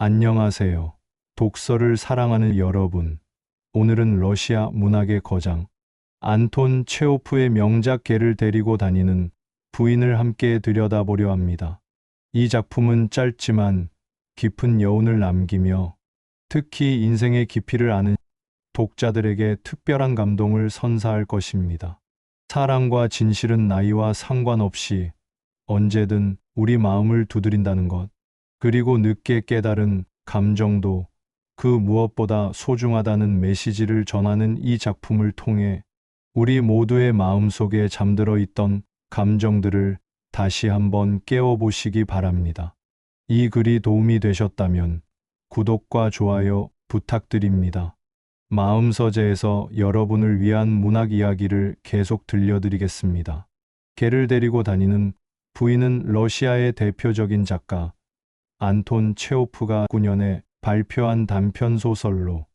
안녕하세요. 독서를 사랑하는 여러분. 오늘은 러시아 문학의 거장 안톤 체호프의 명작 개를 데리고 다니는 부인을 함께 들여다보려 합니다. 이 작품은 짧지만 깊은 여운을 남기며 특히 인생의 깊이를 아는 독자들에게 특별한 감동을 선사할 것입니다. 사랑과 진실은 나이와 상관없이 언제든 우리 마음을 두드린다는 것. 그리고 늦게 깨달은 감정도 그 무엇보다 소중하다는 메시지를 전하는 이 작품을 통해 우리 모두의 마음속에 잠들어 있던 감정들을 다시 한번 깨워보시기 바랍니다. 이 글이 도움이 되셨다면 구독과 좋아요 부탁드립니다. 마음서재에서 여러분을 위한 문학 이야기를 계속 들려드리겠습니다. 개를 데리고 다니는 부인은 러시아의 대표적인 작가 안톤 체호프가 9년에 발표한 단편 소설로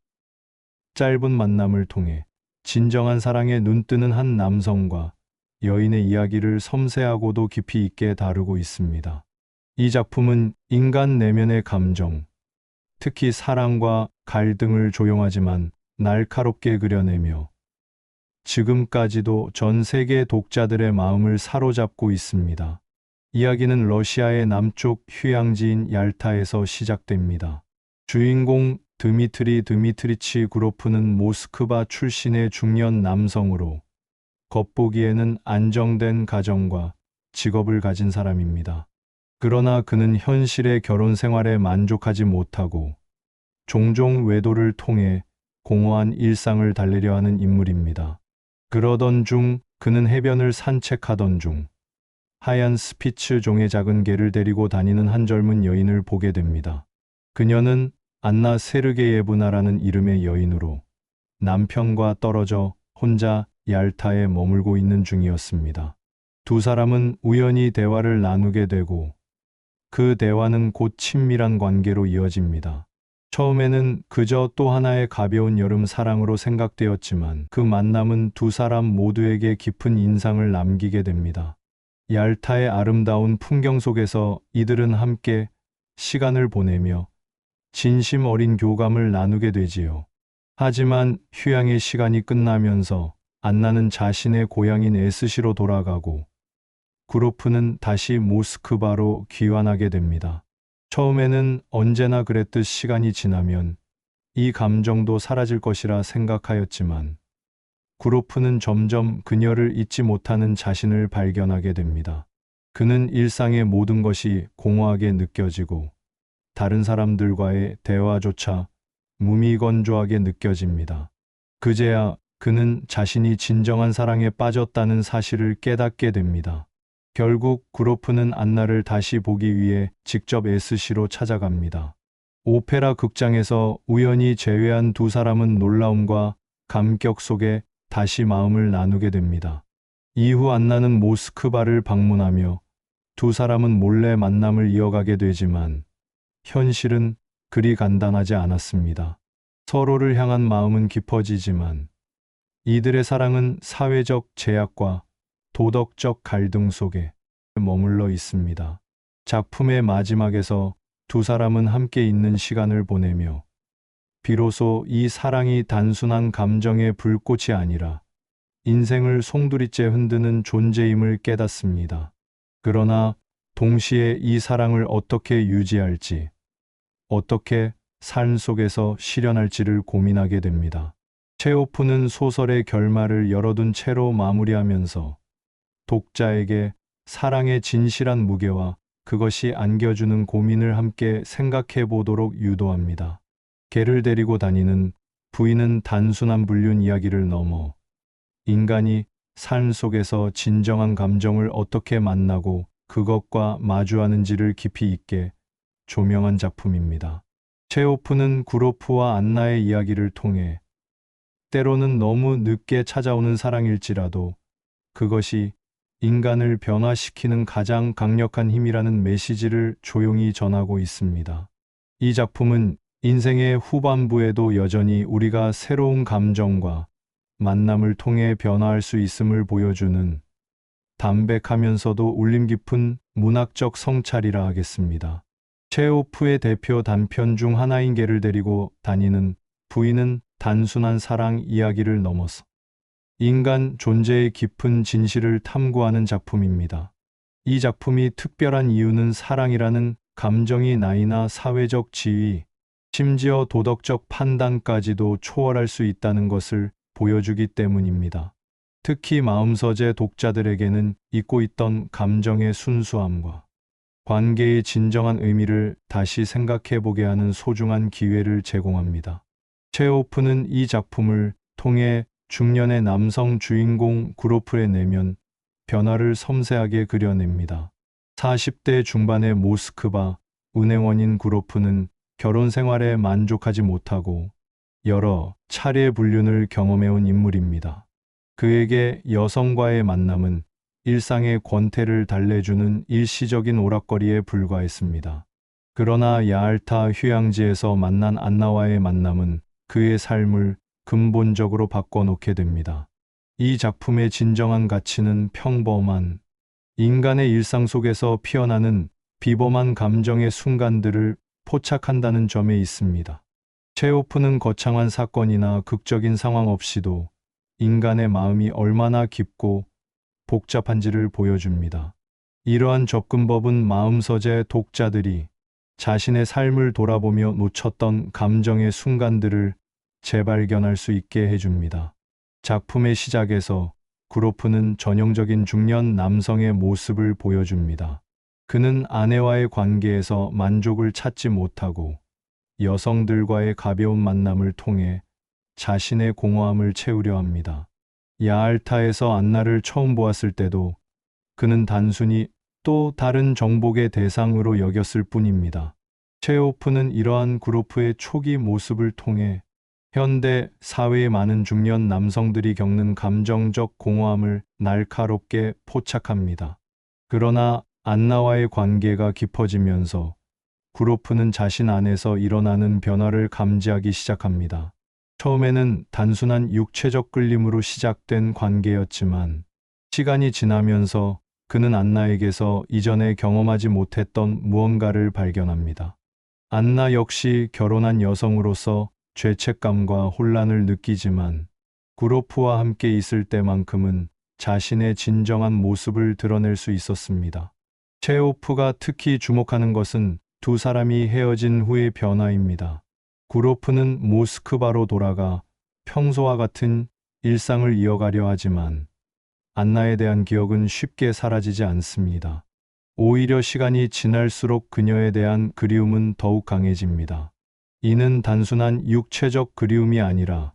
짧은 만남을 통해 진정한 사랑에 눈뜨는 한 남성과 여인의 이야기를 섬세하고도 깊이 있게 다루고 있습니다. 이 작품은 인간 내면의 감정, 특히 사랑과 갈등을 조용하지만 날카롭게 그려내며 지금까지도 전 세계 독자들의 마음을 사로잡고 있습니다. 이야기는 러시아의 남쪽 휴양지인 얄타에서 시작됩니다. 주인공 드미트리 드미트리치 구로프는 모스크바 출신의 중년 남성으로 겉보기에는 안정된 가정과 직업을 가진 사람입니다. 그러나 그는 현실의 결혼 생활에 만족하지 못하고 종종 외도를 통해 공허한 일상을 달래려 하는 인물입니다. 그러던 중 그는 해변을 산책하던 중 하얀 스피츠 종의 작은 개를 데리고 다니는 한 젊은 여인을 보게 됩니다. 그녀는 안나 세르게예브나라는 이름의 여인으로 남편과 떨어져 혼자 얄타에 머물고 있는 중이었습니다. 두 사람은 우연히 대화를 나누게 되고 그 대화는 곧 친밀한 관계로 이어집니다. 처음에는 그저 또 하나의 가벼운 여름 사랑으로 생각되었지만 그 만남은 두 사람 모두에게 깊은 인상을 남기게 됩니다. 얄타의 아름다운 풍경 속에서 이들은 함께 시간을 보내며 진심 어린 교감을 나누게 되지요. 하지만 휴양의 시간이 끝나면서 안나는 자신의 고향인 에스시로 돌아가고 구로프는 다시 모스크바로 귀환하게 됩니다. 처음에는 언제나 그랬듯 시간이 지나면 이 감정도 사라질 것이라 생각하였지만 구로프는 점점 그녀를 잊지 못하는 자신을 발견하게 됩니다. 그는 일상의 모든 것이 공허하게 느껴지고 다른 사람들과의 대화조차 무미건조하게 느껴집니다. 그제야 그는 자신이 진정한 사랑에 빠졌다는 사실을 깨닫게 됩니다. 결국 구로프는 안나를 다시 보기 위해 직접 에스시로 찾아갑니다. 오페라 극장에서 우연히 재회한 두 사람은 놀라움과 감격 속에 다시 마음을 나누게 됩니다. 이후 안나는 모스크바를 방문하며 두 사람은 몰래 만남을 이어가게 되지만 현실은 그리 간단하지 않았습니다. 서로를 향한 마음은 깊어지지만 이들의 사랑은 사회적 제약과 도덕적 갈등 속에 머물러 있습니다. 작품의 마지막에서 두 사람은 함께 있는 시간을 보내며 비로소 이 사랑이 단순한 감정의 불꽃이 아니라 인생을 송두리째 흔드는 존재임을 깨닫습니다. 그러나 동시에 이 사랑을 어떻게 유지할지, 어떻게 삶 속에서 실현할지를 고민하게 됩니다. 체호프는 소설의 결말을 열어둔 채로 마무리하면서 독자에게 사랑의 진실한 무게와 그것이 안겨주는 고민을 함께 생각해 보도록 유도합니다. 개를 데리고 다니는 부인은 단순한 불륜 이야기를 넘어 인간이 삶 속에서 진정한 감정을 어떻게 만나고 그것과 마주하는지를 깊이 있게 조명한 작품입니다. 체호프는 구로프와 안나의 이야기를 통해 때로는 너무 늦게 찾아오는 사랑일지라도 그것이 인간을 변화시키는 가장 강력한 힘이라는 메시지를 조용히 전하고 있습니다. 이 작품은 인생의 후반부에도 여전히 우리가 새로운 감정과 만남을 통해 변화할 수 있음을 보여주는 담백하면서도 울림 깊은 문학적 성찰이라 하겠습니다. 체오프의 대표 단편 중 하나인 개를 데리고 다니는 부인은 단순한 사랑 이야기를 넘어서 인간 존재의 깊은 진실을 탐구하는 작품입니다. 이 작품이 특별한 이유는 사랑이라는 감정이 나이나 사회적 지위, 심지어 도덕적 판단까지도 초월할 수 있다는 것을 보여주기 때문입니다. 특히 마음서재 독자들에게는 잊고 있던 감정의 순수함과 관계의 진정한 의미를 다시 생각해 보게 하는 소중한 기회를 제공합니다. 체오프는 이 작품을 통해 중년의 남성 주인공 구로프의 내면 변화를 섬세하게 그려냅니다. 40대 중반의 모스크바 은행원인 구로프는 결혼 생활에 만족하지 못하고 여러 차례 불륜을 경험해온 인물입니다. 그에게 여성과의 만남은 일상의 권태를 달래주는 일시적인 오락거리에 불과했습니다. 그러나 야알타 휴양지에서 만난 안나와의 만남은 그의 삶을 근본적으로 바꿔놓게 됩니다. 이 작품의 진정한 가치는 평범한 인간의 일상 속에서 피어나는 비범한 감정의 순간들을 포착한다는 점에 있습니다. 체오프는 거창한 사건이나 극적인 상황 없이도 인간의 마음이 얼마나 깊고 복잡한지를 보여줍니다. 이러한 접근법은 마음서재 독자들이 자신의 삶을 돌아보며 놓쳤던 감정의 순간들을 재발견할 수 있게 해줍니다. 작품의 시작에서 구로프는 전형적인 중년 남성의 모습을 보여줍니다. 그는 아내와의 관계에서 만족을 찾지 못하고 여성들과의 가벼운 만남을 통해 자신의 공허함을 채우려 합니다. 야알타에서 안나를 처음 보았을 때도 그는 단순히 또 다른 정복의 대상으로 여겼을 뿐입니다. 체오프는 이러한 구로프의 초기 모습을 통해 현대 사회의 많은 중년 남성들이 겪는 감정적 공허함을 날카롭게 포착합니다. 그러나 안나와의 관계가 깊어지면서 구로프는 자신 안에서 일어나는 변화를 감지하기 시작합니다. 처음에는 단순한 육체적 끌림으로 시작된 관계였지만 시간이 지나면서 그는 안나에게서 이전에 경험하지 못했던 무언가를 발견합니다. 안나 역시 결혼한 여성으로서 죄책감과 혼란을 느끼지만 구로프와 함께 있을 때만큼은 자신의 진정한 모습을 드러낼 수 있었습니다. 체오프가 특히 주목하는 것은 두 사람이 헤어진 후의 변화입니다. 구로프는 모스크바로 돌아가 평소와 같은 일상을 이어가려 하지만 안나에 대한 기억은 쉽게 사라지지 않습니다. 오히려 시간이 지날수록 그녀에 대한 그리움은 더욱 강해집니다. 이는 단순한 육체적 그리움이 아니라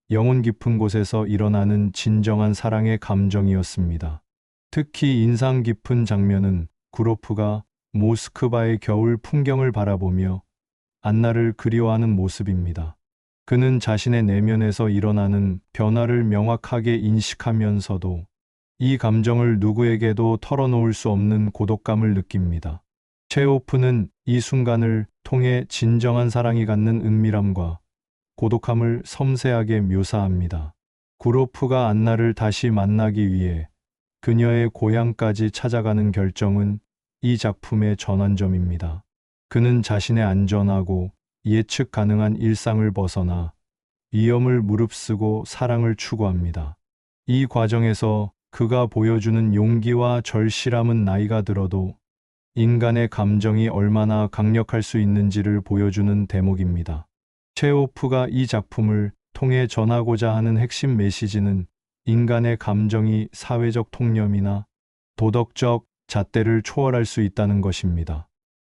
영혼 깊은 곳에서 일어나는 진정한 사랑의 감정이었습니다. 특히 인상 깊은 장면은 구로프가 모스크바의 겨울 풍경을 바라보며 안나를 그리워하는 모습입니다. 그는 자신의 내면에서 일어나는 변화를 명확하게 인식하면서도 이 감정을 누구에게도 털어놓을 수 없는 고독감을 느낍니다. 체오프는 이 순간을 통해 진정한 사랑이 갖는 은밀함과 고독함을 섬세하게 묘사합니다. 구로프가 안나를 다시 만나기 위해 그녀의 고향까지 찾아가는 결정은 이 작품의 전환점입니다. 그는 자신의 안전하고 예측 가능한 일상을 벗어나 위험을 무릅쓰고 사랑을 추구합니다. 이 과정에서 그가 보여주는 용기와 절실함은 나이가 들어도 인간의 감정이 얼마나 강력할 수 있는지를 보여주는 대목입니다. 체오프가 이 작품을 통해 전하고자 하는 핵심 메시지는 인간의 감정이 사회적 통념이나 도덕적 잣대를 초월할 수 있다는 것입니다.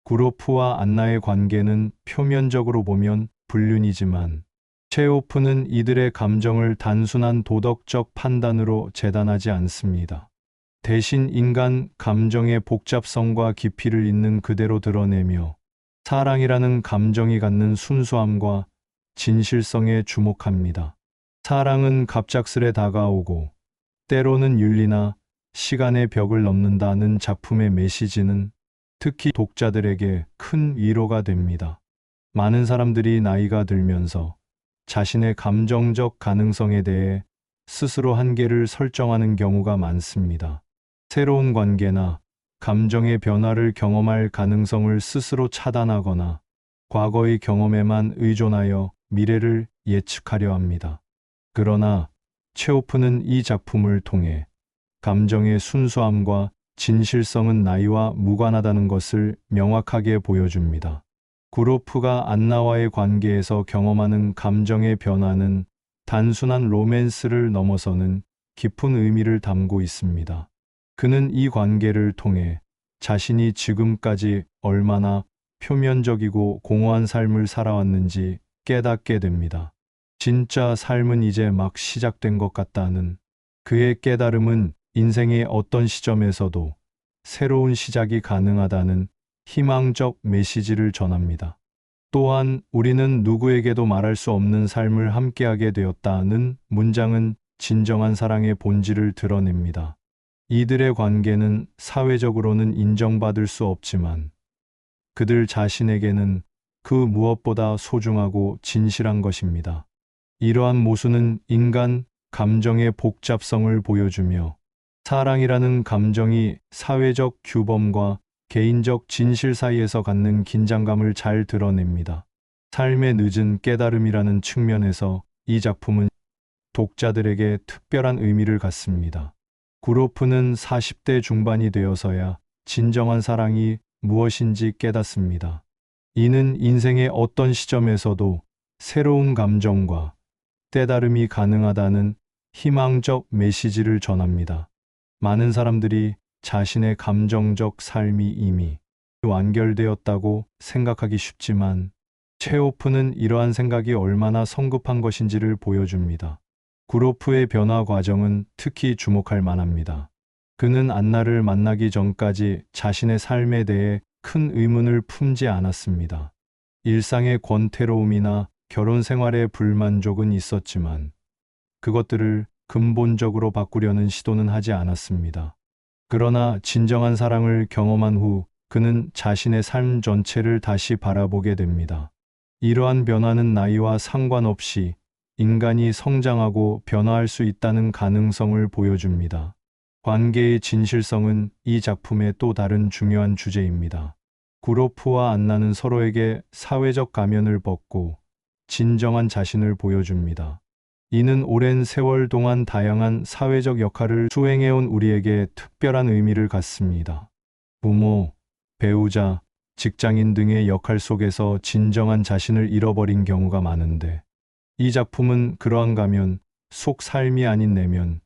구로프와 안나의 관계는 표면적으로 보면 불륜이지만 체오프는 이들의 감정을 단순한 도덕적 판단으로 재단하지 않습니다. 대신 인간 감정의 복잡성과 깊이를 있는 그대로 드러내며 사랑이라는 감정이 갖는 순수함과 진실성에 주목합니다. 사랑은 갑작스레 다가오고 때로는 윤리나 시간의 벽을 넘는다는 작품의 메시지는 특히 독자들에게 큰 위로가 됩니다. 많은 사람들이 나이가 들면서 자신의 감정적 가능성에 대해 스스로 한계를 설정하는 경우가 많습니다. 새로운 관계나 감정의 변화를 경험할 가능성을 스스로 차단하거나 과거의 경험에만 의존하여 미래를 예측하려 합니다. 그러나 체호프는 이 작품을 통해 감정의 순수함과 진실성은 나이와 무관하다는 것을 명확하게 보여줍니다. 구로프가 안나와의 관계에서 경험하는 감정의 변화는 단순한 로맨스를 넘어서는 깊은 의미를 담고 있습니다. 그는 이 관계를 통해 자신이 지금까지 얼마나 표면적이고 공허한 삶을 살아왔는지 깨닫게 됩니다. 진짜 삶은 이제 막 시작된 것 같다는 그의 깨달음은 인생의 어떤 시점에서도 새로운 시작이 가능하다는 희망적 메시지를 전합니다. 또한 우리는 누구에게도 말할 수 없는 삶을 함께하게 되었다는 문장은 진정한 사랑의 본질을 드러냅니다. 이들의 관계는 사회적으로는 인정받을 수 없지만 그들 자신에게는 그 무엇보다 소중하고 진실한 것입니다. 이러한 모순은 인간 감정의 복잡성을 보여주며 사랑이라는 감정이 사회적 규범과 개인적 진실 사이에서 갖는 긴장감을 잘 드러냅니다. 삶의 늦은 깨달음이라는 측면에서 이 작품은 독자들에게 특별한 의미를 갖습니다. 구로프는 40대 중반이 되어서야 진정한 사랑이 무엇인지 깨닫습니다. 이는 인생의 어떤 시점에서도 새로운 감정과 깨달음이 가능하다는 희망적 메시지를 전합니다. 많은 사람들이 자신의 감정적 삶이 이미 완결되었다고 생각하기 쉽지만 체호프는 이러한 생각이 얼마나 성급한 것인지를 보여줍니다. 구로프의 변화 과정은 특히 주목할 만합니다. 그는 안나를 만나기 전까지 자신의 삶에 대해 큰 의문을 품지 않았습니다. 일상의 권태로움이나 결혼 생활의 불만족은 있었지만 그것들을 근본적으로 바꾸려는 시도는 하지 않았습니다. 그러나 진정한 사랑을 경험한 후 그는 자신의 삶 전체를 다시 바라보게 됩니다. 이러한 변화는 나이와 상관없이 인간이 성장하고 변화할 수 있다는 가능성을 보여줍니다. 관계의 진실성은 이 작품의 또 다른 중요한 주제입니다. 구로프와 안나는 서로에게 사회적 가면을 벗고 진정한 자신을 보여줍니다. 이는 오랜 세월 동안 다양한 사회적 역할을 수행해온 우리에게 특별한 의미를 갖습니다. 부모, 배우자, 직장인 등의 역할 속에서 진정한 자신을 잃어버린 경우가 많은데 이 작품은 그러한 가면 속 삶이 아닌 내면,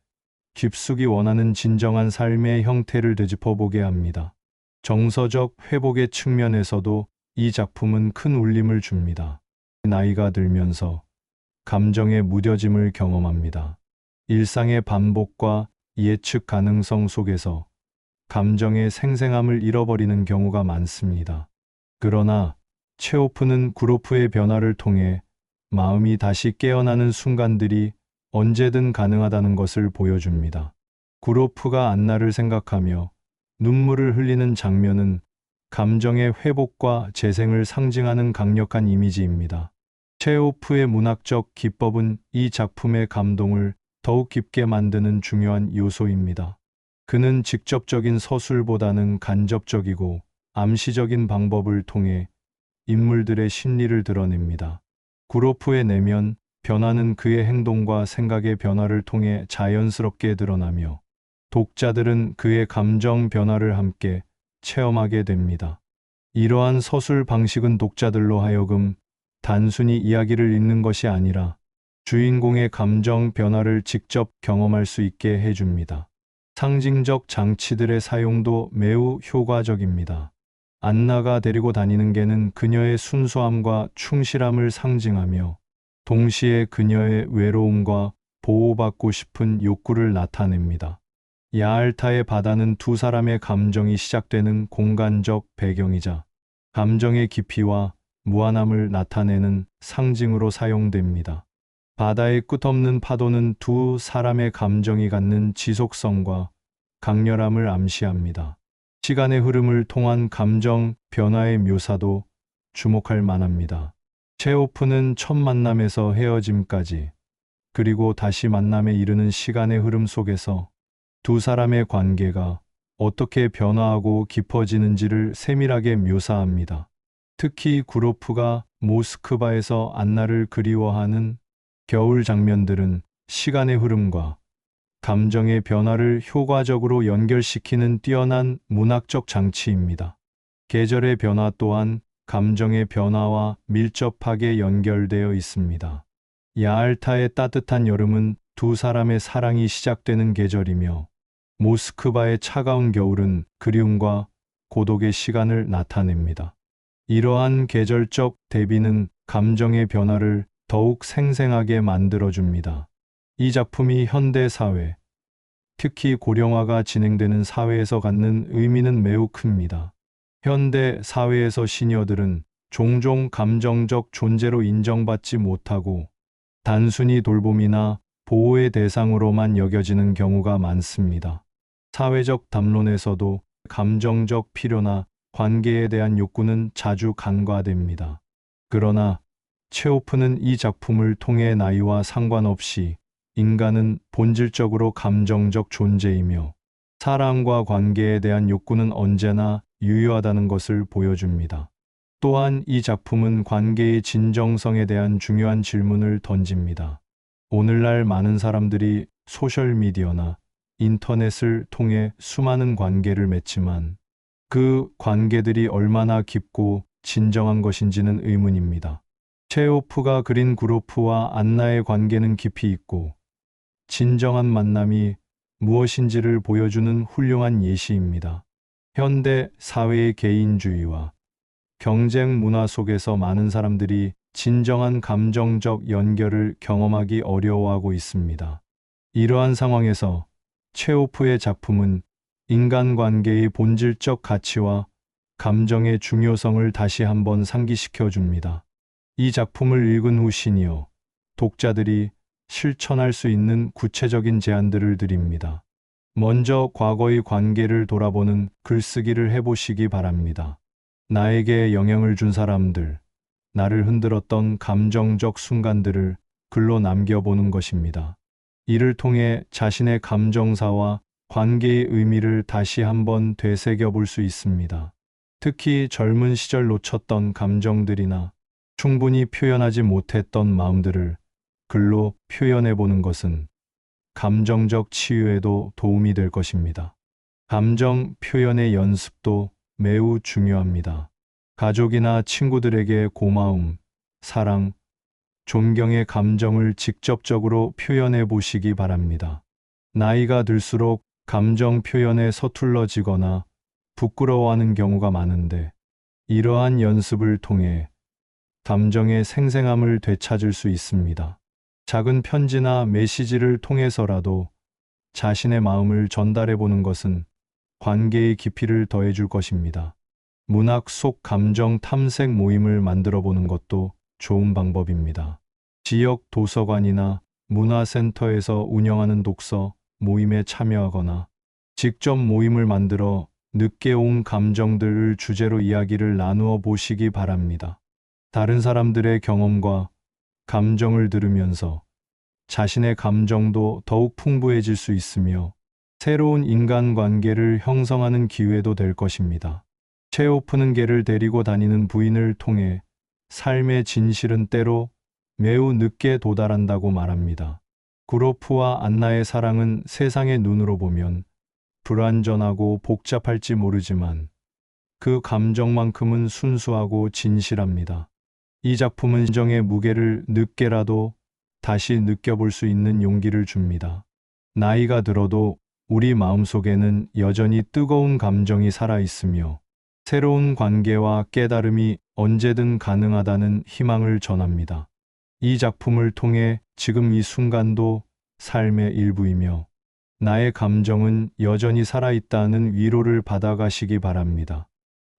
깊숙이 원하는 진정한 삶의 형태를 되짚어보게 합니다. 정서적 회복의 측면에서도 이 작품은 큰 울림을 줍니다. 나이가 들면서 감정의 무뎌짐을 경험합니다. 일상의 반복과 예측 가능성 속에서 감정의 생생함을 잃어버리는 경우가 많습니다. 그러나 체호프는 구로프의 변화를 통해 마음이 다시 깨어나는 순간들이 언제든 가능하다는 것을 보여줍니다. 구로프가 안나를 생각하며 눈물을 흘리는 장면은 감정의 회복과 재생을 상징하는 강력한 이미지입니다. 체호프의 문학적 기법은 이 작품의 감동을 더욱 깊게 만드는 중요한 요소입니다. 그는 직접적인 서술보다는 간접적이고 암시적인 방법을 통해 인물들의 심리를 드러냅니다. 구로프의 내면 변화는 그의 행동과 생각의 변화를 통해 자연스럽게 드러나며 독자들은 그의 감정 변화를 함께 체험하게 됩니다. 이러한 서술 방식은 독자들로 하여금 단순히 이야기를 읽는 것이 아니라 주인공의 감정 변화를 직접 경험할 수 있게 해줍니다. 상징적 장치들의 사용도 매우 효과적입니다. 안나가 데리고 다니는 개는 그녀의 순수함과 충실함을 상징하며 동시에 그녀의 외로움과 보호받고 싶은 욕구를 나타냅니다. 야알타의 바다는 두 사람의 감정이 시작되는 공간적 배경이자 감정의 깊이와 무한함을 나타내는 상징으로 사용됩니다. 바다의 끝없는 파도는 두 사람의 감정이 갖는 지속성과 강렬함을 암시합니다. 시간의 흐름을 통한 감정 변화의 묘사도 주목할 만합니다. 체호프는 첫 만남에서 헤어짐까지 그리고 다시 만남에 이르는 시간의 흐름 속에서 두 사람의 관계가 어떻게 변화하고 깊어지는지를 세밀하게 묘사합니다. 특히 구로프가 모스크바에서 안나를 그리워하는 겨울 장면들은 시간의 흐름과 감정의 변화를 효과적으로 연결시키는 뛰어난 문학적 장치입니다. 계절의 변화 또한 감정의 변화와 밀접하게 연결되어 있습니다. 야알타의 따뜻한 여름은 두 사람의 사랑이 시작되는 계절이며, 모스크바의 차가운 겨울은 그리움과 고독의 시간을 나타냅니다. 이러한 계절적 대비는 감정의 변화를 더욱 생생하게 만들어줍니다. 이 작품이 현대 사회, 특히 고령화가 진행되는 사회에서 갖는 의미는 매우 큽니다. 현대 사회에서 시니어들은 종종 감정적 존재로 인정받지 못하고 단순히 돌봄이나 보호의 대상으로만 여겨지는 경우가 많습니다. 사회적 담론에서도 감정적 필요나 관계에 대한 욕구는 자주 간과됩니다. 그러나 체호프는 이 작품을 통해 나이와 상관없이 인간은 본질적으로 감정적 존재이며, 사랑과 관계에 대한 욕구는 언제나 유효하다는 것을 보여줍니다. 또한 이 작품은 관계의 진정성에 대한 중요한 질문을 던집니다. 오늘날 많은 사람들이 소셜미디어나 인터넷을 통해 수많은 관계를 맺지만, 그 관계들이 얼마나 깊고 진정한 것인지는 의문입니다. 체호프가 그린 구로프와 안나의 관계는 깊이 있고 진정한 만남이 무엇인지를 보여주는 훌륭한 예시입니다. 현대 사회의 개인주의와 경쟁 문화 속에서 많은 사람들이 진정한 감정적 연결을 경험하기 어려워하고 있습니다. 이러한 상황에서 체호프의 작품은 인간관계의 본질적 가치와 감정의 중요성을 다시 한번 상기시켜 줍니다. 이 작품을 읽은 후 시니어 독자들이 실천할 수 있는 구체적인 제안들을 드립니다. 먼저 과거의 관계를 돌아보는 글쓰기를 해보시기 바랍니다. 나에게 영향을 준 사람들, 나를 흔들었던 감정적 순간들을 글로 남겨보는 것입니다. 이를 통해 자신의 감정사와 관계의 의미를 다시 한번 되새겨 볼 수 있습니다. 특히 젊은 시절 놓쳤던 감정들이나 충분히 표현하지 못했던 마음들을 글로 표현해 보는 것은 감정적 치유에도 도움이 될 것입니다. 감정 표현의 연습도 매우 중요합니다. 가족이나 친구들에게 고마움, 사랑, 존경의 감정을 직접적으로 표현해 보시기 바랍니다. 나이가 들수록 감정 표현에 서툴러지거나 부끄러워하는 경우가 많은데, 이러한 연습을 통해 감정의 생생함을 되찾을 수 있습니다. 작은 편지나 메시지를 통해서라도 자신의 마음을 전달해 보는 것은 관계의 깊이를 더해줄 것입니다. 문학 속 감정 탐색 모임을 만들어 보는 것도 좋은 방법입니다. 지역 도서관이나 문화센터에서 운영하는 독서 모임에 참여하거나 직접 모임을 만들어 늦게 온 감정들을 주제로 이야기를 나누어 보시기 바랍니다. 다른 사람들의 경험과 감정을 들으면서 자신의 감정도 더욱 풍부해질 수 있으며 새로운 인간관계를 형성하는 기회도 될 것입니다. 체호프는 개를 데리고 다니는 부인을 통해 삶의 진실은 때로 매우 늦게 도달한다고 말합니다. 구로프와 안나의 사랑은 세상의 눈으로 보면 불완전하고 복잡할지 모르지만 그 감정만큼은 순수하고 진실합니다. 이 작품은 진정의 무게를 늦게라도 다시 느껴볼 수 있는 용기를 줍니다. 나이가 들어도 우리 마음속에는 여전히 뜨거운 감정이 살아있으며 새로운 관계와 깨달음이 언제든 가능하다는 희망을 전합니다. 이 작품을 통해 지금 이 순간도 삶의 일부이며 나의 감정은 여전히 살아있다는 위로를 받아가시기 바랍니다.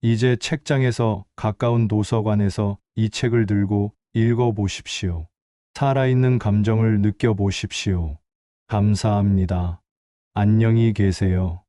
이제 책장에서 가까운 도서관에서 이 책을 들고 읽어보십시오. 살아있는 감정을 느껴보십시오. 감사합니다. 안녕히 계세요.